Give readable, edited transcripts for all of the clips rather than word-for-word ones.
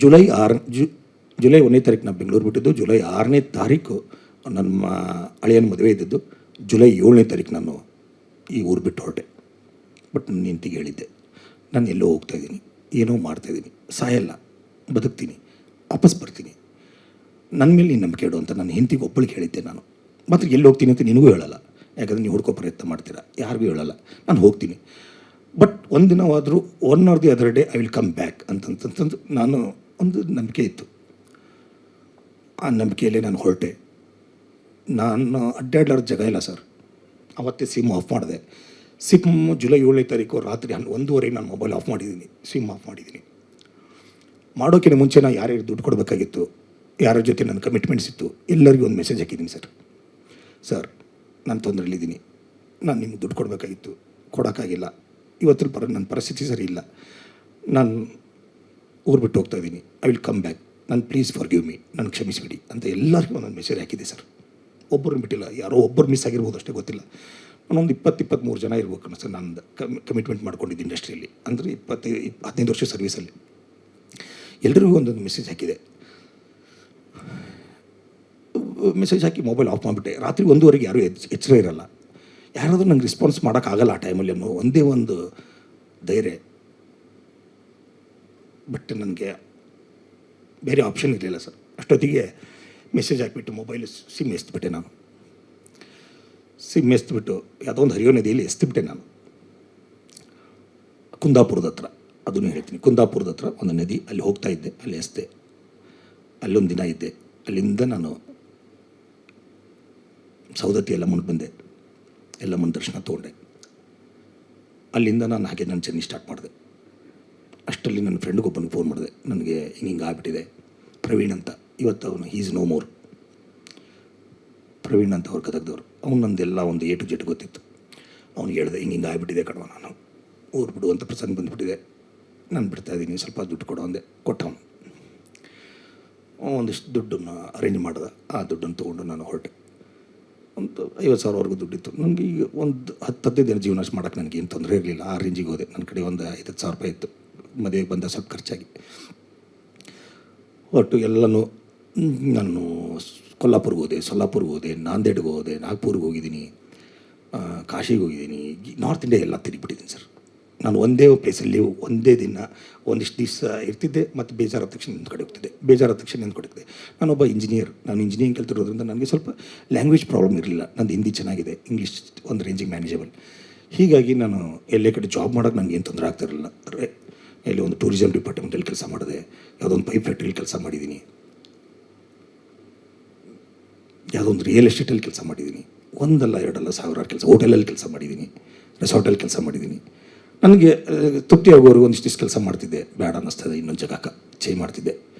July 1ನೇ ತಾರೀಕು ನಾನು ಬೆಂಗಳೂರು ಬಿಟ್ಟಿದ್ದು. ಜುಲೈ 6ನೇ ತಾರೀಕು ನನ್ನ ಅಳಿಯನ ಮದುವೆ ಇದ್ದಿದ್ದು. ಜುಲೈ 7ನೇ ತಾರೀಕು ನಾನು ಈ ಊರು ಬಿಟ್ಟು ಹೊರಟೆ. ಬಟ್ ನನ್ನ ಹೆಂಡತಿಗೆ ಹೇಳಿದ್ದೆ, ನಾನು ಎಲ್ಲೋ ಹೋಗ್ತಾಯಿದ್ದೀನಿ, ಏನೋ ಮಾಡ್ತಾಯಿದ್ದೀನಿ, ಸಾಯಲ್ಲ, ಬದುಕ್ತೀನಿ, ವಾಪಸ್ ಬರ್ತೀನಿ, ನನ್ನ ಮೇಲೆ ನೀನು ನಂಬಿಕೆ ಇಡು ಅಂತ ನನ್ನ ಹೆಂಡತಿಗೆ ಒಬ್ಬಳಿಗೆ ಹೇಳಿದ್ದೆ ನಾನು. ಮಾತ್ರ ಎಲ್ಲಿ ಹೋಗ್ತೀನಿ ಅಂತ ನಿನಗೂ ಹೇಳಲ್ಲ, ಯಾಕಂದರೆ ನೀವು ಹುಡ್ಕೋ ಪ್ರಯತ್ನ ಮಾಡ್ತೀರಾ, ಯಾರಿಗೂ ಹೇಳಲ್ಲ. ನಾನು ಹೋಗ್ತೀನಿ, ಬಟ್ ಒಂದು ದಿನವಾದರೂ 1 or the other day I will come back ಅಂತಂತಂದು ನಾನು ಒಂದು ನಂಬಿಕೆ ಇತ್ತು. ಆ ನಂಬಿಕೆಯಲ್ಲೇ ನಾನು ಹೊರಟೆ. ನಾನು ಅಡ್ಡಾಡ್ಲಾರ ಜಾಗ ಇಲ್ಲ ಸರ್. ಅವತ್ತೇ ಸಿಮ್ ಆಫ್ ಮಾಡಿದೆ. ಜುಲೈ 7ನೇ ತಾರೀಕು ರಾತ್ರಿ 1:30 ನಾನು ಮೊಬೈಲ್ ಆಫ್ ಮಾಡಿದ್ದೀನಿ, ಸಿಮ್ ಆಫ್ ಮಾಡಿದ್ದೀನಿ. ಮಾಡೋಕ್ಕಿಂತ ಮುಂಚೆ ನಾನು ಯಾರ್ಯಾರು ದುಡ್ಡು ಕೊಡಬೇಕಾಗಿತ್ತು, ಯಾರ ಜೊತೆ ನನ್ನ ಕಮಿಟ್ಮೆಂಟ್ಸ್ ಇತ್ತು, ಎಲ್ಲರಿಗೂ ಒಂದು ಮೆಸೇಜ್ ಹಾಕಿದ್ದೀನಿ. ಸರ್ ನಾನು ತೊಂದರೆಯಲ್ಲಿದ್ದೀನಿ, ನಾನು ನಿಮ್ಗೆ ದುಡ್ಡು ಕೊಡಬೇಕಾಗಿತ್ತು, ಕೊಡೋಕ್ಕಾಗಿಲ್ಲ, ಇವತ್ತಿನ ನನ್ನ ಪರಿಸ್ಥಿತಿ ಸರಿ ಇಲ್ಲ, ನಾನು ಊರು ಬಿಟ್ಟು ಹೋಗ್ತಾಯಿದ್ದೀನಿ, ಐ ವಿಲ್ ಕಮ್ ಬ್ಯಾಕ್, ನಾನು ಪ್ಲೀಸ್ ಫಾರ್ಗಿವ್ ಮೀ, ನಾನು ಕ್ಷಮಿಸಿಬಿಡಿ ಅಂತ ಎಲ್ಲರಿಗೂ ಒಂದೊಂದು ಮೆಸೇಜ್ ಹಾಕಿದೆ ಸರ್. ಒಬ್ಬರನ್ನ ಬಿಟ್ಟಿಲ್ಲ, ಯಾರೋ ಒಬ್ಬರು ಮಿಸ್ ಆಗಿರ್ಬೋದು ಅಷ್ಟೇ, ಗೊತ್ತಿಲ್ಲ. ನಾನೊಂದು 20-23 ಜನ ಇರ್ಬೇಕು ಸರ್. ನಾನು ಕಮಿಟ್ಮೆಂಟ್ ಮಾಡ್ಕೊಂಡಿದ್ದು ಇಂಡಸ್ಟ್ರಿಯಲ್ಲಿ, ಅಂದರೆ 15 ವರ್ಷ ಸರ್ವೀಸಲ್ಲಿ. ಎಲ್ರಿಗೂ ಒಂದೊಂದು ಮೆಸೇಜ್ ಹಾಕಿದೆ. ಮೆಸೇಜ್ ಹಾಕಿ ಮೊಬೈಲ್ ಆಫ್ ಮಾಡಿಬಿಟ್ಟೆ. ರಾತ್ರಿ 1:30 ಯಾರೂ ಎಚ್ಚರ ಇರಲ್ಲ, ಯಾರಾದರೂ ನಂಗೆ ರೆಸ್ಪಾನ್ಸ್ ಮಾಡೋಕ್ಕಾಗಲ್ಲ ಆ ಟೈಮಲ್ಲಿ ಅನ್ನೋ ಒಂದೇ ಒಂದು ಧೈರ್ಯ. ಬಟ್ ನನಗೆ ಬೇರೆ ಆಪ್ಷನ್ ಇರಲಿಲ್ಲ ಸರ್. ಅಷ್ಟೊತ್ತಿಗೆ ಮೆಸೇಜ್ ಹಾಕಿಬಿಟ್ಟು ಮೊಬೈಲ್ ಸಿಮ್ ಎಸ್ಬಿಟ್ಟೆ ನಾನು. ಸಿಮ್ ಎಸ್ಬಿಟ್ಟು ಯಾವುದೋ ಒಂದು ಹರಿಯೋ ನದಿಯಲ್ಲಿ ಎಸ್ತಿಬಿಟ್ಟೆ ನಾನು. ಕುಂದಾಪುರದ ಹತ್ರ, ಅದನ್ನು ಹೇಳ್ತೀನಿ, ಕುಂದಾಪುರದ ಹತ್ರ ಒಂದು ನದಿ, ಅಲ್ಲಿ ಹೋಗ್ತಾ ಇದ್ದೆ, ಅಲ್ಲಿ ಎಸ್ತೆ. ಅಲ್ಲೊಂದು ದಿನ ಇದ್ದೆ. ಅಲ್ಲಿಂದ ನಾನು ಸೌದತ್ತಿ ಎಲ್ಲಮ್ಮನ ಬಂದೆ, ಎಲ್ಲಮ್ಮನ ದರ್ಶನ ತೊಗೊಂಡೆ. ಅಲ್ಲಿಂದ ನಾನು ಹಾಗೆ ನನ್ನ ಜರ್ನಿ ಸ್ಟಾರ್ಟ್ ಮಾಡಿದೆ. ಅಷ್ಟರಲ್ಲಿ ನನ್ನ ಫ್ರೆಂಡ್ಗೊಬ್ಬನಿಗೆ ಫೋನ್ ಮಾಡಿದೆ, ನನಗೆ ಹಿಂಗೆ ಆಗ್ಬಿಟ್ಟಿದೆ, ಪ್ರವೀಣ್ ಅಂತ. ಇವತ್ತು ಅವನು ಈಸ್ ನೋ ಮೋರ್. ಪ್ರವೀಣ್ ಅಂತ ಅವ್ರು ಗದಗದವ್ರು. ಅವ್ನು ನಂದೆಲ್ಲ ಒಂದು A to Z ಗೊತ್ತಿತ್ತು. ಅವ್ನಿಗೆ ಹೇಳಿದೆ, ಹಿಂಗೆ ಆಗ್ಬಿಟ್ಟಿದೆ ಕಣವ, ನಾನು ಊರು ಬಿಡು ಅಂತ ಪ್ರಸಂಗ ಬಂದುಬಿಟ್ಟಿದೆ, ನಾನು ಬಿಡ್ತಾಯಿದ್ದೀನಿ, ಸ್ವಲ್ಪ ದುಡ್ಡು ಕೊಡೋ ಅಂದೆ. ಕೊಟ್ಟವನು ಒಂದಿಷ್ಟು ದುಡ್ಡನ್ನು ಅರೇಂಜ್ ಮಾಡಿದೆ. ಆ ದುಡ್ಡನ್ನು ತೊಗೊಂಡು ನಾನು ಹೊರಟೆ. ಒಂದು 50,000ವರೆಗೂ ದುಡ್ಡಿತ್ತು ನನಗೆ. ಈಗ ಒಂದು 10-15 ದಿನ ಜೀವನ ಮಾಡೋಕ್ಕೆ ನನಗೇನು ತೊಂದರೆ ಇರಲಿಲ್ಲ. ಆ ರೇಂಜಿಗೆ ಹೋದೆ. ನನ್ನ ಕಡೆ ಒಂದು 50,000 ರೂಪಾಯಿ ಇತ್ತು. ಮದುವೆಗೆ ಬಂದ ಸ್ವಲ್ಪ ಖರ್ಚಾಗಿ ಒಟ್ಟು ಎಲ್ಲನೂ. ನಾನು ಕೊಲ್ಲಾಪುರ್ಗೆ ಹೋದೆ, ಸೊಲ್ಲಾಪುರ್ಗೆ ಹೋದೆ, ನಾಂದೇಡ್ಗೆ ಹೋದೆ, ನಾಗ್ಪುರ್ಗೆ ಹೋಗಿದ್ದೀನಿ, ಕಾಶಿಗೆ ಹೋಗಿದ್ದೀನಿ, ನಾರ್ತ್ ಇಂಡಿಯಾ ಎಲ್ಲ ತಿರುಗಿಬಿಟ್ಟಿದ್ದೀನಿ ಸರ್. ನಾನು ಒಂದೇ ಪ್ಲೇಸಲ್ಲಿ ಒಂದೇ ದಿನ ಒಂದಿಷ್ಟು ದಿವಸ ಇರ್ತಿದ್ದೆ, ಮತ್ತು ಬೇಜಾರಾದ ತಕ್ಷಣ ನಿಂತು ಕಡೆ ಹೋಗ್ತಿದ್ದೆ, ಬೇಜಾರಾದ ತಕ್ಷಣ ನಿಂತು ಕಡೆ ಹೋಗ್ತಿದ್ದೆ. ನಾನೊಬ್ಬ ಇಂಜಿನಿಯರ್. ನಾನು ಇಂಜಿನಿಯರಿಂಗ್ ಕಲ್ತಿರೋದ್ರಿಂದ ನನಗೆ ಸ್ವಲ್ಪ ಲ್ಯಾಂಗ್ವೇಜ್ ಪ್ರಾಬ್ಲಮ್ ಇರಲಿಲ್ಲ. ನಂದು ಹಿಂದಿ ಚೆನ್ನಾಗಿದೆ, ಇಂಗ್ಲೀಷ್ ಒಂದು ರೇಂಜಿಗೆ ಮ್ಯಾನೇಜಬಲ್. ಹೀಗಾಗಿ ನಾನು ಎಲ್ಲೇ ಕಡೆ ಜಾಬ್ ಮಾಡೋಕ್ಕೆ ನನಗೆ ಏನು ತೊಂದರೆ ಆಗ್ತಿರಲಿಲ್ಲ. ಎಲ್ಲಿ ಒಂದು ಟೂರಿಸಮ್ ಡಿಪಾರ್ಟ್ಮೆಂಟಲ್ಲಿ ಕೆಲಸ ಮಾಡಿದೆ, ಯಾವುದೋ ಒಂದು ಪೈಪ್ ಫ್ಯಾಕ್ಟ್ರಿಯಲ್ಲಿ ಕೆಲಸ ಮಾಡಿದ್ದೀನಿ, ಯಾವುದೋ ಒಂದು ರಿಯಲ್ ಎಸ್ಟೇಟಲ್ಲಿ ಕೆಲಸ ಮಾಡಿದ್ದೀನಿ. ಒಂದಲ್ಲ ಎರಡಲ್ಲ ಸಾವಿರಾರು ಕೆಲಸ, ಹೋಟೆಲಲ್ಲಿ ಕೆಲಸ ಮಾಡಿದ್ದೀನಿ, ರೆಸಾರ್ಟಲ್ಲಿ ಕೆಲಸ ಮಾಡಿದ್ದೀನಿ. ನನಗೆ ತೃಪ್ತಿ ಆಗೋವರೆಗೂ ಒಂದಿಷ್ಟು ಕೆಲಸ ಮಾಡ್ತಿದ್ದೆ. ಬೇಡ ಅನ್ನಿಸ್ತದೆ, ಇನ್ನೊಂದು ಜಾಗಕ್ಕೆ ಚೇಂಜ್ ಮಾಡ್ತಿದ್ದೆ.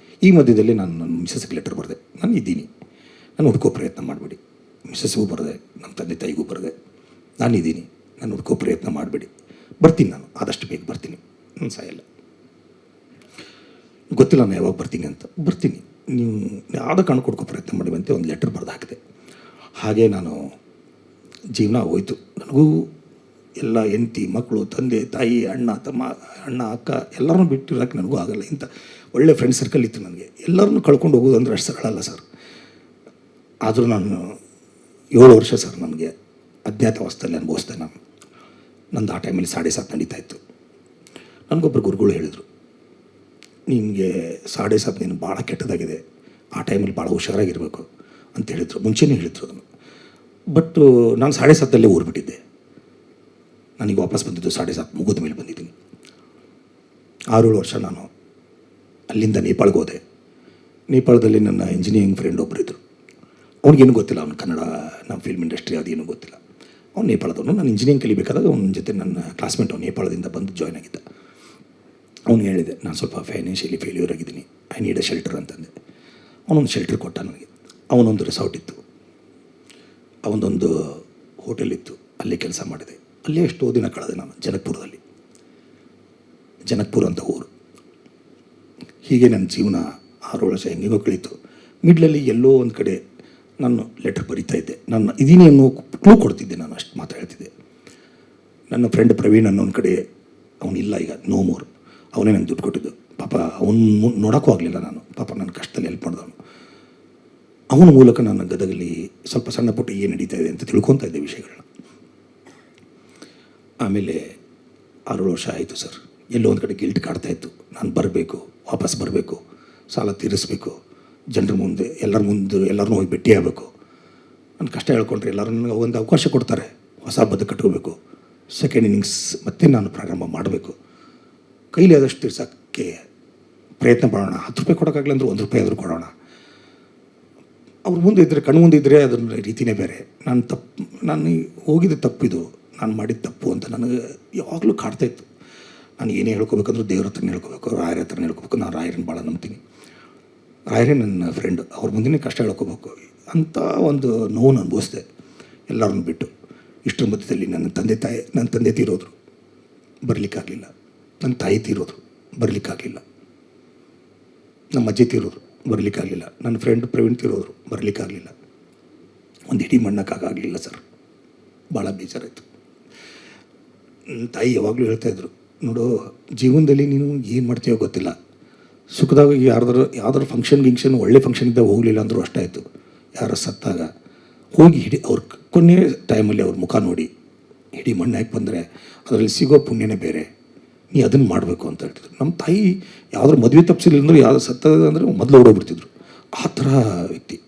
ಈ ಮಧ್ಯದಲ್ಲಿ ನಾನು ನನ್ನ ಮಿಸಸ್ಗೆ ಲೆಟರ್ ಬರೆದೆ, ನಾನು ಇದ್ದೀನಿ, ನಾನು ಹುಡ್ಕೋ ಪ್ರಯತ್ನ ಮಾಡಬೇಡಿ. ಮಿಸಸ್ಗೂ ಬರೆದೆ, ನಮ್ಮ ತಂದೆ ತಾಯಿಗೂ ಬರೆದೆ, ನಾನಿದ್ದೀನಿ, ನಾನು ಹುಡ್ಕೋ ಪ್ರಯತ್ನ ಮಾಡಬೇಡಿ, ಬರ್ತೀನಿ, ನಾನು ಆದಷ್ಟು ಬೇಗ ಬರ್ತೀನಿ, ನಾನು ಸಾಯಲ್ಲ, ಗೊತ್ತಿಲ್ಲ ನಾನು ಯಾವಾಗ ಬರ್ತೀನಿ ಅಂತ. ಬರ್ತೀನಿ, ನೀವು ಯಾವುದೋ ಕಾರಣ ಕೊಡ್ಕೋ ಪ್ರಯತ್ನ ಮಾಡುವಂತೆ ಒಂದು ಲೆಟರ್ ಬರೆದು ಹಾಕಿದೆ. ಹಾಗೆ ನಾನು ಜೀವನ ಹೋಯಿತು. ನನಗೂ ಎಲ್ಲ ಹೆಂಡತಿ, ಮಕ್ಕಳು, ತಂದೆ ತಾಯಿ, ಅಣ್ಣ ತಮ್ಮ, ಅಣ್ಣ ಅಕ್ಕ ಎಲ್ಲರನ್ನೂ ಬಿಟ್ಟಿರೋಕ್ಕೆ ನನಗೂ ಆಗಲ್ಲ. ಇಂಥ ಒಳ್ಳೆ ಫ್ರೆಂಡ್ ಸರ್ಕಲ್ ಇತ್ತು ನನಗೆ. ಎಲ್ಲರನ್ನೂ ಕಳ್ಕೊಂಡು ಹೋಗೋದು ಅಂದರೆ ಅಷ್ಟು ಸರಳ ಅಲ್ಲ ಸರ್. ಆದರೂ ನಾನು 7 ವರ್ಷ ಸರ್ ನನಗೆ ಅಜ್ಞಾತವಾಸದಲ್ಲಿ ಅನುಭವಿಸ್ದೆ ನಾನು. ನಂದು ಆ ಟೈಮಲ್ಲಿ 7:30 ನಡೀತಾ ಇತ್ತು. ನನಗೊಬ್ಬರು ಗುರುಗಳು ಹೇಳಿದರು, ನಿನಗೆ 7:30 ನೀನು ಭಾಳ ಕೆಟ್ಟದಾಗಿದೆ, ಆ ಟೈಮಲ್ಲಿ ಭಾಳ ಹುಷಾರಾಗಿರಬೇಕು ಅಂತ ಹೇಳಿದರು. ಮುಂಚೆನೇ ಹೇಳಿದರು ಅದನ್ನು. ಬಟ್ ನಾನು 7:30 ಊರು ಬಿಟ್ಟಿದ್ದೆ. ನನಗೆ ವಾಪಸ್ ಬಂದಿದ್ದು 7:30 ಮುಗಿದ ಮೇಲೆ ಬಂದಿದ್ದೀನಿ. 6-7 ವರ್ಷ ನಾನು ಅಲ್ಲಿಂದ ನೇಪಾಳ್ಗೆ ಹೋದೆ. ನೇಪಾಳದಲ್ಲಿ ನನ್ನ ಇಂಜಿನಿಯರಿಂಗ್ ಫ್ರೆಂಡ್ ಒಬ್ಬರಿದ್ದರು. ಅವ್ನಿಗೇನು ಗೊತ್ತಿಲ್ಲ, ಅವ್ನು ಕನ್ನಡ, ನಮ್ಮ ಫಿಲ್ಮ್ ಇಂಡಸ್ಟ್ರಿ ಅದೇನು ಗೊತ್ತಿಲ್ಲ. ಅವ್ನು ನೇಪಾಳದವನು. ನಾನು ಇಂಜಿನಿಯರಿಂಗ್ ಕಲಿಬೇಕಾದಾಗ ಅವನ ಜೊತೆ ನನ್ನ ಕ್ಲಾಸ್ಮೇಟ್ ಅವ್ನು ನೇಪಾಳದಿಂದ ಬಂದು ಜಾಯ್ನ್ ಆಗಿದ್ದ. ಅವ್ನಿಗೆ ಹೇಳಿದೆ, ನಾನು ಸ್ವಲ್ಪ ಫೈನಾನ್ಷಿಯಲಿ ಫೇಲ್ಯೂರ್ ಆಗಿದ್ದೀನಿ, ಐ ನೀಡ್ ಅ ಶೆಲ್ಟರ್ ಅಂತಂದೆ. ಅವನೊಂದು ಶೆಲ್ಟರ್ ಕೊಟ್ಟ ನನಗೆ. ಅವನೊಂದು ರೆಸಾರ್ಟ್ ಇತ್ತು, ಅವನದೊಂದು ಹೋಟೆಲ್ ಇತ್ತು, ಅಲ್ಲಿ ಕೆಲಸ ಮಾಡಿದೆ. ಅಲ್ಲೇ ಎಷ್ಟೋ ದಿನ ಕಳೆದೆ ನಾನು ಜನಕ್ಪುರದಲ್ಲಿ. ಜನಕ್ಪುರ ಅಂತ ಊರು. ಹೀಗೆ ನನ್ನ ಜೀವನ 6 ವರ್ಷ ಹೆಂಗೇನೋ ಕಳೀತು. ಮಿಡ್ಲಲ್ಲಿ ಎಲ್ಲೋ ಒಂದು ಕಡೆ ನಾನು ಲೆಟರ್ ಬರೀತಾ ಇದ್ದೆ. ನಾನು ಇದೀನಿ ಅನ್ನೋ ಕ್ಲೂ ಕೊಡ್ತಿದ್ದೆ, ನಾನು ಅಷ್ಟು ಮಾತು ಹೇಳ್ತಿದ್ದೆ. ನನ್ನ ಫ್ರೆಂಡ್ ಪ್ರವೀಣ್ ಅನ್ನೋ ಒಂದು ಕಡೆ, ಅವನಿಲ್ಲ ಈಗ, ನೋ ಮೋರ್. ಅವನೇ ನನಗೆ ದುಡ್ಡು ಕೊಟ್ಟಿದ್ದು. ಪಾಪ ಅವನು ನೋಡೋಕ್ಕೂ ಆಗಲಿಲ್ಲ ನಾನು, ಪಾಪ ನನ್ನ ಕಷ್ಟದಲ್ಲಿ ಹೆಲ್ಪ್ ಮಾಡಿದವನು. ಅವನ ಮೂಲಕ ನಾನು ಗದಗಲ್ಲಿ ಸ್ವಲ್ಪ ಸಣ್ಣ ಪುಟ್ಟ ಏನು ನಡೀತಾ ಇದೆ ಅಂತ ತಿಳ್ಕೊತಾ ಇದ್ದೆ ವಿಷಯಗಳನ್ನ. ಆಮೇಲೆ 6 ವರ್ಷ ಆಯಿತು ಸರ್. ಎಲ್ಲೋ ಒಂದು ಕಡೆ ಗಿಲ್ಟ್ ಕಾಡ್ತಾಯಿತ್ತು. ನಾನು ಬರಬೇಕು, ವಾಪಸ್ ಬರಬೇಕು, ಸಾಲ ತೀರಿಸ್ಬೇಕು, ಜನರ ಮುಂದೆ ಎಲ್ಲರನ್ನೂ ಹೋಗಿ ಭೇಟಿ ಆಗಬೇಕು. ನನ್ನ ಕಷ್ಟ ಹೇಳ್ಕೊಂಡ್ರೆ ಎಲ್ಲರೂ ನನಗೆ ಒಂದು ಅವಕಾಶ ಕೊಡ್ತಾರೆ, ಹೊಸ ಬದುಕು ಕಟ್ಕೋಬೇಕು, ಸೆಕೆಂಡ್ ಇನ್ನಿಂಗ್ಸ್ ಮತ್ತೆ ನಾನು ಪ್ರಾರಂಭ ಮಾಡಬೇಕು, ಕೈಲಿ ಆದಷ್ಟು ತೀರ್ಸೋಕ್ಕೆ ಪ್ರಯತ್ನ ಪಡೋಣ. 10 ರೂಪಾಯಿ ಕೊಡೋಕ್ಕಾಗಲಿ ಅಂದ್ರೆ 1 ರೂಪಾಯಿ ಆದರೂ ಕೊಡೋಣ. ಅವ್ರ ಮುಂದೆ ಇದ್ದರೆ, ಕಣ್ಣು ಮುಂದೆ ಇದ್ದರೆ ಅದರ ರೀತಿಯೇ ಬೇರೆ. ನಾನು ಹೋಗಿದ್ದ ತಪ್ಪಿದು, ನಾನು ಮಾಡಿದ ತಪ್ಪು ಅಂತ ನನಗೆ ಯಾವಾಗಲೂ ಕಾಡ್ತಾಯಿತ್ತು. ನಾನು ಏನೇ ಹೇಳ್ಕೊಬೇಕಂದ್ರೂ ದೇವ್ರ ಹತ್ರನೇ ಹೇಳ್ಕೊಬೇಕು, ರಾಯರ ಹತ್ರನೇ ಹೇಳ್ಕೊಬೇಕು. ನಾನು ರಾಯರನ್ನು ಭಾಳ ನಂಬ್ತೀನಿ. ರಾಯರೇ ನನ್ನ ಫ್ರೆಂಡ್, ಅವ್ರ ಮುಂದೆ ಕಷ್ಟ ಹೇಳ್ಕೊಬೇಕು ಅಂತ ಒಂದು ನೋವನ್ನು ಅನುಭವಿಸಿದೆ ಎಲ್ಲರನ್ನು ಬಿಟ್ಟು. ಇಷ್ಟರ ಮಧ್ಯದಲ್ಲಿ ನನ್ನ ತಂದೆ ತೀರೋದ್ರು, ಬರಲಿಕ್ಕಾಗಲಿಲ್ಲ. ನನ್ನ ತಾಯಿ ತೀರೋದ್ರು, ಬರಲಿಕ್ಕಾಗಲಿಲ್ಲ. ನಮ್ಮ ಅಜ್ಜಿ ತೀರೋದ್ರು, ಬರಲಿಕ್ಕಾಗಲಿಲ್ಲ. ನನ್ನ ಫ್ರೆಂಡ್ ಪ್ರವೀಣ್ ತೀರೋದ್ರು, ಬರಲಿಕ್ಕಾಗಲಿಲ್ಲ. ಒಂದು ಹಿಡಿ ಮಣ್ಣಕ್ಕಾಗಲಿಲ್ಲ ಸರ್. ಭಾಳ ಬೇಜಾರಾಯಿತು. ನನ್ನ ತಾಯಿ ಯಾವಾಗಲೂ ಹೇಳ್ತಾಯಿದ್ರು, ನೋಡು ಜೀವನದಲ್ಲಿ ನೀನು ಏನು ಮಾಡ್ತೀಯೋ ಗೊತ್ತಿಲ್ಲ, ಸುಖದಾಗ ಯಾವ್ದಾದ್ರು ಫಂಕ್ಷನ್ ಒಳ್ಳೆ ಫಂಕ್ಷನ್ ಇದ್ದಾಗ ಹೋಗಲಿಲ್ಲ ಅಂದರೂ ಅಷ್ಟಾಯಿತು. ಯಾರು ಸತ್ತಾಗ ಹೋಗಿ ಅವ್ರ ಕೊನೆ ಟೈಮಲ್ಲಿ ಅವ್ರ ಮುಖ ನೋಡಿ ಹಿಡಿ ಮಣ್ಣು ಹಾಕಿ ಬಂದರೆ ಅದರಲ್ಲಿ ಸಿಗೋ ಪುಣ್ಯನೇ ಬೇರೆ, ನೀ ಅದನ್ನು ಮಾಡಬೇಕು ಅಂತ ಹೇಳ್ತಿದ್ರು. ನಮ್ಮ ತಾಯಿ ಯಾವುದ್ರ ಮದುವೆ ತಪ್ಪಿಸಿಲ್ಲ ಅಂದರೂ ಯಾವ್ದು ಸತ್ತದ ಅಂದರೆ ಮೊದಲು ಓಡೋಗ್ಬಿಡ್ತಿದ್ರು. ಆ ಥರ ವ್ಯಕ್ತಿ.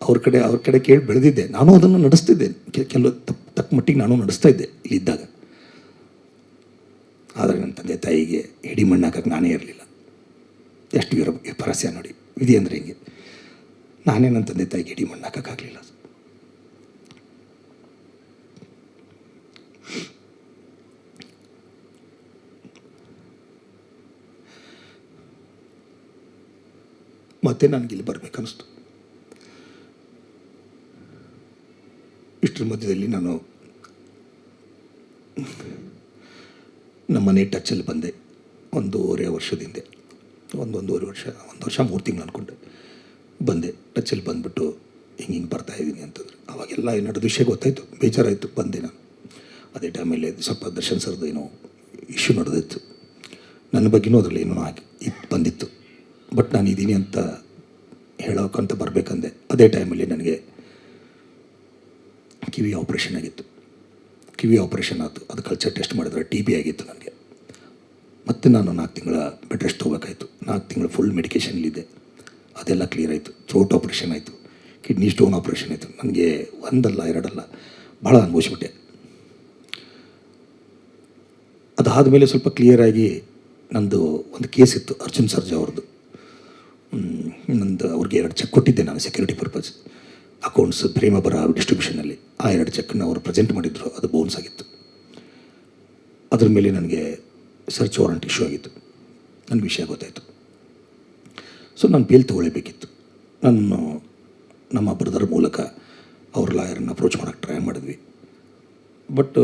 ಅವ್ರ ಕಡೆ ಕೇಳಿ ಬೆಳೆದಿದ್ದೆ. ನಾನು ಅದನ್ನು ನಡೆಸ್ತಿದ್ದೆ, ಕೆಲವು ತಕ್ಕ ಮಟ್ಟಿಗೆ ನಾನು ನಡೆಸ್ತಾ ಇದ್ದೆ ಇಲ್ಲಿದ್ದಾಗ. ಆದರೆ ನನ್ನ ತಂದೆ ತಾಯಿಗೆ ಹಿಡಿ ಮಣ್ಣು ಹಾಕಕ್ಕೆ ನಾನೇ ಇರಲಿಲ್ಲ. ಎಷ್ಟು ಪರಸ್ಯ ನೋಡಿ, ವಿಧಿ ಅಂದರೆ ಹಿಂಗೆ. ನಾನೇ ನನ್ನ ತಂದೆ ತಾಯಿಗೆ ಹಿಡಿ ಮಣ್ಣು ಹಾಕೋಕ್ಕಾಗಲಿಲ್ಲ. ಮತ್ತೆ ನನಗೆ ಇಲ್ಲಿ ಬರಬೇಕನ್ನಿಸ್ತು. ಇಷ್ಟರ ಮಧ್ಯದಲ್ಲಿ ನಾನು ನಮ್ಮನೆ ಟಚ್ಚಲ್ಲಿ ಬಂದೆ. 1.5 ವರ್ಷದ ಹಿಂದೆ, 1.5 ವರ್ಷ 3 ತಿಂಗಳು ಅಂದ್ಕೊಂಡೆ. ಬಂದೆ, ಟಚ್ಚಲ್ಲಿ ಬಂದುಬಿಟ್ಟು ಹಿಂಗೆ ಬರ್ತಾಯಿದ್ದೀನಿ ಅಂತಂದ್ರೆ ಅವಾಗೆಲ್ಲ ನಡೆದ ವಿಷಯ ಗೊತ್ತಾಯಿತು, ಬೇಜಾರಾಯಿತು. ಬಂದೆ ನಾನು. ಅದೇ ಟೈಮಲ್ಲಿ ಸ್ವಲ್ಪ ದರ್ಶನ್ ಸರ್ದು ಏನೋ ಇಶ್ಯೂ ನಡೆದಿತ್ತು, ನನ್ನ ಬಗ್ಗೆನೂ ಅದರಲ್ಲಿ ಏನೋ ಬಂದಿತ್ತು. ಬಟ್ ನಾನು ಇದ್ದೀನಿ ಅಂತ ಹೇಳೋಕ್ಕಂತ ಬರಬೇಕಂದೆ. ಅದೇ ಟೈಮಲ್ಲಿ ನನಗೆ ಕಿವಿ ಆಪ್ರೇಷನ್ ಆಗಿತ್ತು. ಕಿವಿ ಆಪ್ರೇಷನ್ ಆಯಿತು. ಅದು ಕಲ್ಚರ್ ಟೆಸ್ಟ್ ಮಾಡಿದ್ರೆ TB ಆಗಿತ್ತು ನನಗೆ. ಮತ್ತು ನಾನು 4 ತಿಂಗಳ ಬೆಡ್ ರೆಸ್ಟ್ ತೊಗೋಬೇಕಾಯಿತು. 4 ತಿಂಗಳು ಫುಲ್ ಮೆಡಿಕೇಷನ್ಲಿದ್ದೆ. ಅದೆಲ್ಲ ಕ್ಲಿಯರ್ ಆಯಿತು. ಥ್ರೋಟ್ ಆಪ್ರೇಷನ್ ಆಯಿತು, ಕಿಡ್ನಿ ಸ್ಟೋನ್ ಆಪ್ರೇಷನ್ ಆಯಿತು. ನನಗೆ 1 ಅಲ್ಲ 2 ಅಲ್ಲ, ಭಾಳ ಅನುಭವಿಸ್ಬಿಟ್ಟೆ. ಅದಾದಮೇಲೆ ಸ್ವಲ್ಪ ಕ್ಲಿಯರಾಗಿ ನಂದು ಒಂದು ಕೇಸ್ ಇತ್ತು, ಅರ್ಜುನ್ ಸರ್ಜಾ ಅವ್ರದ್ದು. ಅವ್ರಿಗೆ 2 ಚೆಕ್ ಕೊಟ್ಟಿದ್ದೆ ನಾನು, ಸೆಕ್ಯೂರಿಟಿ ಪರ್ಪಸ್ ಅಕೌಂಟ್ಸ್ ಪ್ರೇಮ ಬರ ಡಿಸ್ಟ್ರಿಬ್ಯೂಷನಲ್ಲಿ. ಆ 2 ಚೆಕ್ಕನ್ನು ಅವರು ಪ್ರೆಸೆಂಟ್ ಮಾಡಿದ್ರು, ಅದು ಬೌನ್ಸ್ ಆಗಿತ್ತು. ಅದ್ರ ಮೇಲೆ ನನಗೆ ಸರ್ಚ್ ವಾರಂಟ್ ಇಶ್ಯೂ ಆಗಿತ್ತು. ನನ್ನ ವಿಷಯ ಗೊತ್ತಾಯಿತು. ಸೊ ನಾನು ಬೇಲ್ ತೊಗೊಳ್ಳೇಬೇಕಿತ್ತು. ನಮ್ಮ ಬ್ರದರ್ ಮೂಲಕ ಅವ್ರ ಲಾಯರನ್ನು ಅಪ್ರೋಚ್ ಮಾಡೋಕ್ಕೆ ಟ್ರೈ ಮಾಡಿದ್ವಿ. ಬಟ್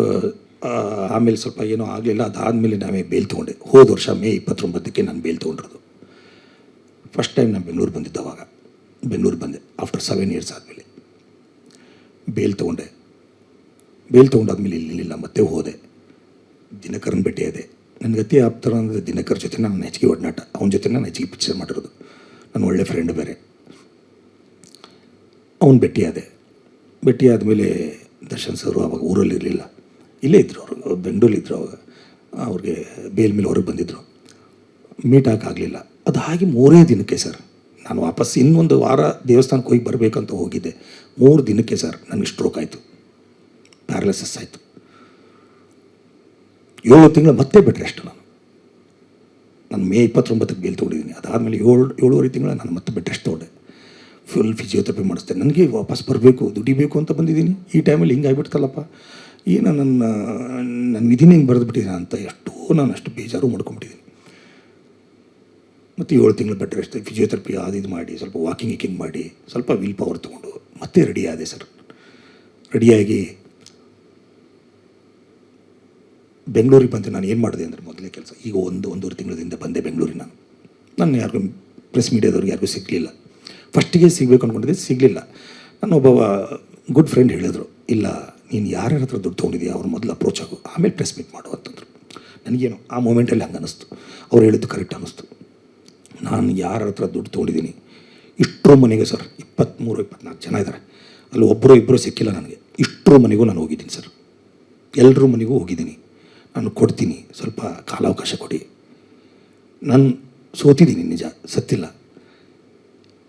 ಆಮೇಲೆ ಸ್ವಲ್ಪ ಏನೋ ಆಗಲಿಲ್ಲ. ಅದಾದಮೇಲೆ ನಾವೇ ಬೇಲ್ ತೊಗೊಂಡೆ. ಹೋದ ವರ್ಷ ಮೇ 29ಕ್ಕೆ ನಾನು ಬೇಲ್ ತೊಗೊಂಡಿರೋದು. ಫಸ್ಟ್ ಟೈಮ್ ನಾನು ಬೆಂಗಳೂರು ಬಂದಿದ್ದವಾಗ. ಬೆಂಗಳೂರು ಬಂದೆ ಆಫ್ಟರ್ 7 ಇಯರ್ಸ್ ಆದಮೇಲೆ ಬೇಲ್ ತೊಗೊಂಡೆ. ಬೇಲ್ ತೊಗೊಂಡಾದ್ಮೇಲೆ ಇಲ್ಲಿಲ್ಲ, ಮತ್ತೆ ಹೋದೆ. ದಿನಕರನ್ ಭೇಟಿಯಾದೆ. ನನಗೆ ಅತಿ ಆಪ್ತರ ಅಂದರೆ ದಿನಕರ್ ಜೊತೆ ನಾನು ಹೆಚ್ಚಿಗೆ ಒಡನಾಟ. ಅವನ ಜೊತೆ ನಾನು ಹೆಚ್ಚಿಗೆ ಪಿಕ್ಚರ್ ಮಾಡಿರೋದು. ನನ್ನ ಒಳ್ಳೆ ಫ್ರೆಂಡ್ ಬೇರೆ. ಅವನು ಭೇಟಿ ಆದಮೇಲೆ ದರ್ಶನ್ ಸರ್ ಅವಾಗ ಊರಲ್ಲಿ ಇರಲಿಲ್ಲ, ಇಲ್ಲೇ ಇದ್ದರು. ಅವರು ಬೆಂಗಳೂರಿದ್ದರು. ಅವಾಗ ಅವ್ರಿಗೆ ಬೇಲ್ ಮೇಲೆ ಹೊರಗೆ ಬಂದಿದ್ದರು. ಮೀಟ್ ಆಗಲಿಲ್ಲ. ಅದು ಹಾಗೆ 3 ದಿನಕ್ಕೆ ಸರ್ ನಾನು ವಾಪಸ್ ಇನ್ನೊಂದು ವಾರ ದೇವಸ್ಥಾನಕ್ಕೆ ಹೋಗಿ ಬರಬೇಕಂತ ಹೋಗಿದ್ದೆ. 3 ದಿನಕ್ಕೆ ಸರ್ ನನಗೆ ಸ್ಟ್ರೋಕ್ ಆಯಿತು, ಪ್ಯಾರಲಿಸಿಸ್ ಆಯಿತು. 7 ತಿಂಗಳು ಮತ್ತೆ ಬೆಡ್ ರೆಸ್ಟ್. ನಾನು ಮೇ 29ಕ್ಕೆ ಬೇಲ್ ತೊಗೊಂಡಿದ್ದೀನಿ. ಅದಾದಮೇಲೆ 7.5 ತಿಂಗಳು ನಾನು ಮತ್ತೆ ಬೆಡ್ ರೆಸ್ಟ್ ತೊಗೊಂಡೆ. ಫುಲ್ ಫಿಸಿಯೋಥೆರಪಿ ಮಾಡಿಸ್ದೆ. ನನಗೆ ವಾಪಸ್ ಬರಬೇಕು, ದುಡಿಬೇಕು ಅಂತ ಬಂದಿದ್ದೀನಿ. ಈ ಟೈಮಲ್ಲಿ ಹಿಂಗೆ ಆಗಿಬಿಡ್ತಲ್ಲಪ್ಪ, ಏನು ನನ್ನ ವಿಧಿನೇ ಹಿಂಗೆ ಬರೆದುಬಿಟ್ಟಿದ್ದೀನಿ ಅಂತ ನಾನು ಅಷ್ಟು ಬೇಜಾರು ಮಾಡ್ಕೊಂಬಿಟ್ಟಿದ್ದೀನಿ. ಮತ್ತು 7 ತಿಂಗಳು ಬೆಡ್ ರೆಸ್ಟ್, ಫಿಸಿಯೋಥೆರಪಿ ಇದು ಮಾಡಿ, ಸ್ವಲ್ಪ ವಾಕಿಂಗ್ ಮಾಡಿ, ಸ್ವಲ್ಪ ವಿಲ್ ಪವರ್ ತೊಗೊಂಡು ಮತ್ತೆ ರೆಡಿ ಆದೆ ಸರ್. ರೆಡಿಯಾಗಿ ಬೆಂಗಳೂರಿಗೆ ಬಂದೆ. ನಾನು ಏನು ಮಾಡಿದೆ ಅಂದರೆ, ಮೊದಲೇ ಕೆಲಸ ಈಗ 1.5 ತಿಂಗಳಿಂದ ಬಂದೆ ಬೆಂಗಳೂರಿಗೆ. ನಾನು ಯಾರಿಗೂ ಪ್ರೆಸ್ ಮೀಡಿಯಾದವ್ರಿಗೆ ಯಾರಿಗೂ ಸಿಗಲಿಲ್ಲ. ಫಸ್ಟಿಗೆ ಸಿಗಬೇಕು ಅಂದ್ಕೊಂಡಿದ್ದೆ, ಸಿಗಲಿಲ್ಲ. ಒಬ್ಬ ಗುಡ್ ಫ್ರೆಂಡ್ ಹೇಳಿದ್ರು, ಇಲ್ಲ ನೀನು ಯಾರ್ಯಾರ ಹತ್ರ ದುಡ್ಡು ತೊಗೊಂಡಿದ್ದೀಯ ಅವ್ರು ಮೊದಲು ಅಪ್ರೋಚ್ ಆಗು, ಆಮೇಲೆ ಪ್ರೆಸ್ ಮೀಟ್ ಮಾಡು ಅಂತಂದರು. ನನಗೇನು ಆ ಮೂಮೆಂಟಲ್ಲಿ ಹಂಗೆ ಅನ್ನಿಸ್ತು. ಅವ್ರು ಹೇಳಿದ್ದು ಕರೆಕ್ಟ್ ಅನ್ನಿಸ್ತು. ನಾನು ಯಾರ ಹತ್ರ ದುಡ್ಡು ತೊಗೊಂಡಿದ್ದೀನಿ ಇಷ್ಟರ ಮನೆಗೆ ಸರ್ 23-24 ಜನ ಇದ್ದಾರೆ, ಅಲ್ಲಿ ಒಬ್ಬರು ಇಬ್ಬರು ಸಿಕ್ಕಿಲ್ಲ ನನಗೆ. ಇಷ್ಟರ ಮನೆಗೂ ನಾನು ಹೋಗಿದ್ದೀನಿ ಸರ್, ಎಲ್ಲರ ಮನೆಗೂ ಹೋಗಿದ್ದೀನಿ. ನಾನು ಕೊಡ್ತೀನಿ, ಸ್ವಲ್ಪ ಕಾಲಾವಕಾಶ ಕೊಡಿ. ನಾನು ಸೋತಿದ್ದೀನಿ ನಿಜ, ಸತ್ತಿಲ್ಲ.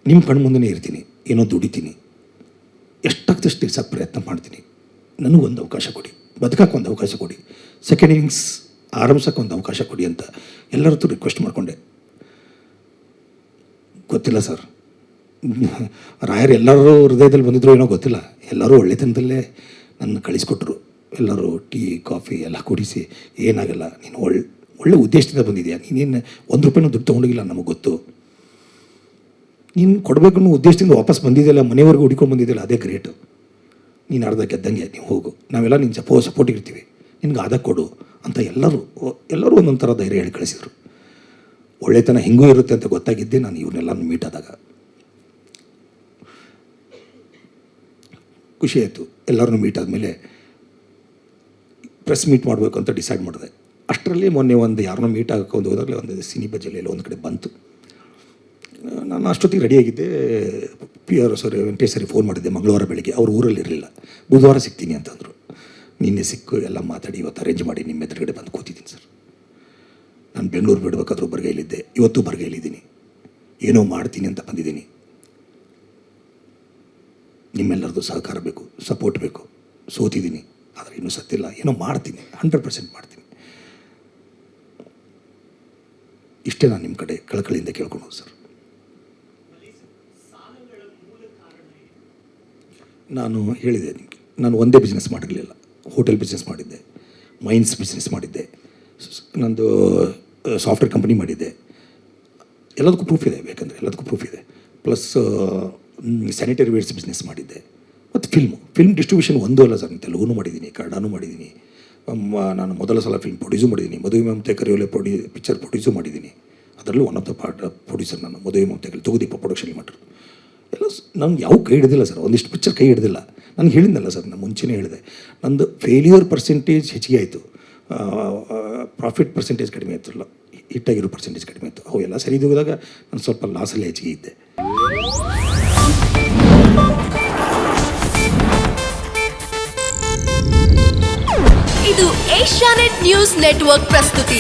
ನಿಮ್ಮ ಕಣ್ಮುಂದೆನೇ ಇರ್ತೀನಿ, ಏನೋ ದುಡಿತೀನಿ, ಎಷ್ಟಾಗ್ತಷ್ಟು ತಿರ್ಸೋಕ್ಕೆ ಪ್ರಯತ್ನ ಮಾಡ್ತೀನಿ. ನನಗೊಂದು ಅವಕಾಶ ಕೊಡಿ, ಬದುಕಕ್ಕೆ ಒಂದು ಅವಕಾಶ ಕೊಡಿ, ಸೆಕೆಂಡ್ ಇನ್ನಿಂಗ್ಸ್ ಆರಂಭಿಸೋಕ್ಕೆ ಒಂದು ಅವಕಾಶ ಕೊಡಿ ಅಂತ ಎಲ್ಲರ ಹತ್ರ ರಿಕ್ವೆಸ್ಟ್ ಮಾಡಿಕೊಂಡೆ. ಗೊತ್ತಿಲ್ಲ ಸರ್, ರಾಯರು ಎಲ್ಲರೂ ಹೃದಯದಲ್ಲಿ ಬಂದಿದ್ರು ಏನೋ ಗೊತ್ತಿಲ್ಲ, ಎಲ್ಲರೂ ಒಳ್ಳೆತನದಲ್ಲೇ ನನ್ನ ಕಳಿಸ್ಕೊಟ್ರು. ಎಲ್ಲರೂ ಟೀ ಕಾಫಿ ಎಲ್ಲ ಕುಡಿಸಿ, ಏನಾಗಲ್ಲ, ನೀನು ಒಳ್ಳೆ ಉದ್ದೇಶದಿಂದ ಬಂದಿದೆಯಾ, ನೀನೇನು ₹1 ದುಡ್ಡು ತೊಗೊಂಡಿಲ್ಲ, ನಮಗೆ ಗೊತ್ತು. ನೀನು ಕೊಡಬೇಕು ಅನ್ನೋ ಉದ್ದೇಶದಿಂದ ವಾಪಸ್ ಬಂದಿದ್ದೆಲ್ಲ, ಮನೆವರೆಗೂ ಹುಡ್ಕೊಂಡು ಬಂದಿದ್ದೆಲ್ಲ, ಅದೇ ಗ್ರೇಟು. ನೀನು ಅರ್ಧ ಗೆದ್ದಂಗೆ, ನೀವು ಹೋಗು, ನಾವೆಲ್ಲ ನೀನು ಸಪೋರ್ಟಿಗೆ ಇರ್ತೀವಿ, ನಿನ್ಗೆ ಆದ ಕೊಡು ಅಂತ ಎಲ್ಲರೂ ಒಂದೊಂದು ಥರ ಧೈರ್ಯ ಹೇಳಿ ಕಳಿಸಿದರು. ಒಳ್ಳೆತನ ಹಿಂಗೂ ಇರುತ್ತೆ ಅಂತ ಗೊತ್ತಾಗಿದ್ದೆ ನಾನು ಇವ್ರನ್ನೆಲ್ಲ ಮೀಟ್ ಆದಾಗ. ಖುಷಿ ಆಯಿತು. ಎಲ್ಲರನ್ನೂ ಮೀಟ್ ಆದಮೇಲೆ ಪ್ರೆಸ್ ಮೀಟ್ ಮಾಡಬೇಕು ಅಂತ ಡಿಸೈಡ್ ಮಾಡಿದೆ. ಅಷ್ಟರಲ್ಲಿ ಮೊನ್ನೆ ಒಂದು ಯಾರನ್ನೋ ಮೀಟ್ ಆಗೋಕ್ಕೆ ಹೋದಾಗಲೇ ಒಂದು ಸಿನಿ ಬಜೆಲೆಲ್ಲ ಒಂದು ಕಡೆ ಬಂತು. ನಾನು ಅಷ್ಟೊತ್ತಿಗೆ ರೆಡಿಯಾಗಿದ್ದೆ. PR ಸರ್, ವೆಂಕಟೇಶ್ ಸರಿ ಫೋನ್ ಮಾಡಿದ್ದೆ ಮಂಗಳವಾರ ಬೆಳಗ್ಗೆ. ಅವ್ರು ಊರಲ್ಲಿ ಇರಲಿಲ್ಲ, ಬುಧವಾರ ಸಿಗ್ತೀನಿ ಅಂತಂದರು. ನಿನ್ನೆ ಸಿಕ್ಕು ಎಲ್ಲ ಮಾತಾಡಿ ಇವತ್ತು ಅರೇಂಜ್ ಮಾಡಿ ನಿಮ್ಮ ಎದುರುಗಡೆ ಬಂದು ಕೂತಿದ್ದೀನಿ ಸರ್. ನಾನು ಬೆಂಗಳೂರು ಬಿಡಬೇಕಾದ್ರೂ ಬರಗೈಲಿದ್ದೆ, ಇವತ್ತು ಬರಗೈಲಿದ್ದೀನಿ, ಏನೋ ಮಾಡ್ತೀನಿ ಅಂತ ಬಂದಿದ್ದೀನಿ. ನಿಮ್ಮೆಲ್ಲರದ್ದು ಸಹಕಾರ ಬೇಕು, ಸಪೋರ್ಟ್ ಬೇಕು. ಸೋತಿದ್ದೀನಿ, ಆದರೆ ಇನ್ನೂ ಸತ್ತಿಲ್ಲ, ಏನೋ ಮಾಡ್ತೀನಿ, 100% ಮಾಡ್ತೀನಿ. ಇಷ್ಟೇ ನಾನು ನಿಮ್ಮ ಕಡೆ ಕಳಕಳಿಯಿಂದ ಕೇಳ್ಕೊಂಡು ಸರ್. ನಾನು ಹೇಳಿದೆ ನಿಮಗೆ, ನಾನು ಒಂದೇ ಬಿಸ್ನೆಸ್ ಮಾಡಿರಲಿಲ್ಲ, ಹೋಟೆಲ್ ಬಿಸ್ನೆಸ್ ಮಾಡಿದ್ದೆ, ಮೈನ್ಸ್ ಬಿಸ್ನೆಸ್ ಮಾಡಿದ್ದೆ, ನಂದು ಸಾಫ್ಟ್ವೇರ್ ಕಂಪನಿ ಮಾಡಿದ್ದೆ. ಎಲ್ಲದಕ್ಕೂ ಪ್ರೂಫ್ ಇದೆ, ಬೇಕಂದರೆ ಎಲ್ಲದಕ್ಕೂ ಪ್ರೂಫ್ ಇದೆ. ಪ್ಲಸ್ ಸ್ಯಾನಿಟರಿ ವೇರ್ಸ್ ಬಿಸ್ನೆಸ್ ಮಾಡಿದ್ದೆ, ಮತ್ತು ಫಿಲ್ಮ್ ಡಿಸ್ಟ್ರಿಬ್ಯೂಷನ್ ಒಂದೂ ಅಲ್ಲ ಸರ್, ತೆಲುಗುನೂ ಮಾಡಿದ್ದೀನಿ, ಕನ್ನಡನೂ ಮಾಡಿದ್ದೀನಿ. ನಾನು ಮೊದಲ ಸಲ ಫಿಲ್ಮ್ ಪ್ರೊಡ್ಯೂಸು ಮಾಡಿದ್ದೀನಿ. ಮದುವೆ ಮಮತೆ ಕರೆಯೋಲೆ ಪಿಕ್ಚರ್ ಪ್ರೊಡ್ಯೂಸು ಮಾಡಿದ್ದೀನಿ. ಅದರಲ್ಲೂ one of the part producer ನಾನು. ಮದುವೆ ಮಮತೆ ತೂಗುದೀಪ ಪ್ರೊಡಕ್ಷನ್ ಮಾಡಿದ್ರು. ಎಲ್ಲ ನಾನು ಯಾವ ಕೈ ಹಿಡ್ದಿಲ್ಲ ಸರ್, ಒಂದಿಷ್ಟು ಪಿಕ್ಚರ್ ಕೈ ಹಿಡ್ದಿಲ್ಲ. ನಾನು ಹೇಳಿದ್ನಲ್ಲ ಸರ್, ನಾನು ಮುಂಚೆನೇ ಹೇಳಿದೆ, ನಂದು ಫೇಲ್ಯೂರ್ ಪರ್ಸೆಂಟೇಜ್ ಹೆಚ್ಚಿಗೆ ಆಯಿತು, ಪ್ರಾಫಿಟ್ ಪರ್ಸೆಂಟೇಜ್ ಕಡಿಮೆ ಆಯ್ತಲ್ಲ, ಹಿಟ್ಟಾಗಿರೋ ಪರ್ಸೆಂಟೇಜ್ ಕಡಿಮೆ ಆಯಿತು. ಅವು ಎಲ್ಲ ಸರಿ ಹೋದಾಗ ನಾನು ಸ್ವಲ್ಪ ಲಾಸಲ್ಲಿ ಹೆಚ್ಚಿಗೆ ಇದ್ದೆ. ಇದು ಏಷ್ಯಾನೆಟ್ ನ್ಯೂಸ್ ನೆಟ್ವರ್ಕ್ ಪ್ರಸ್ತುತಿ.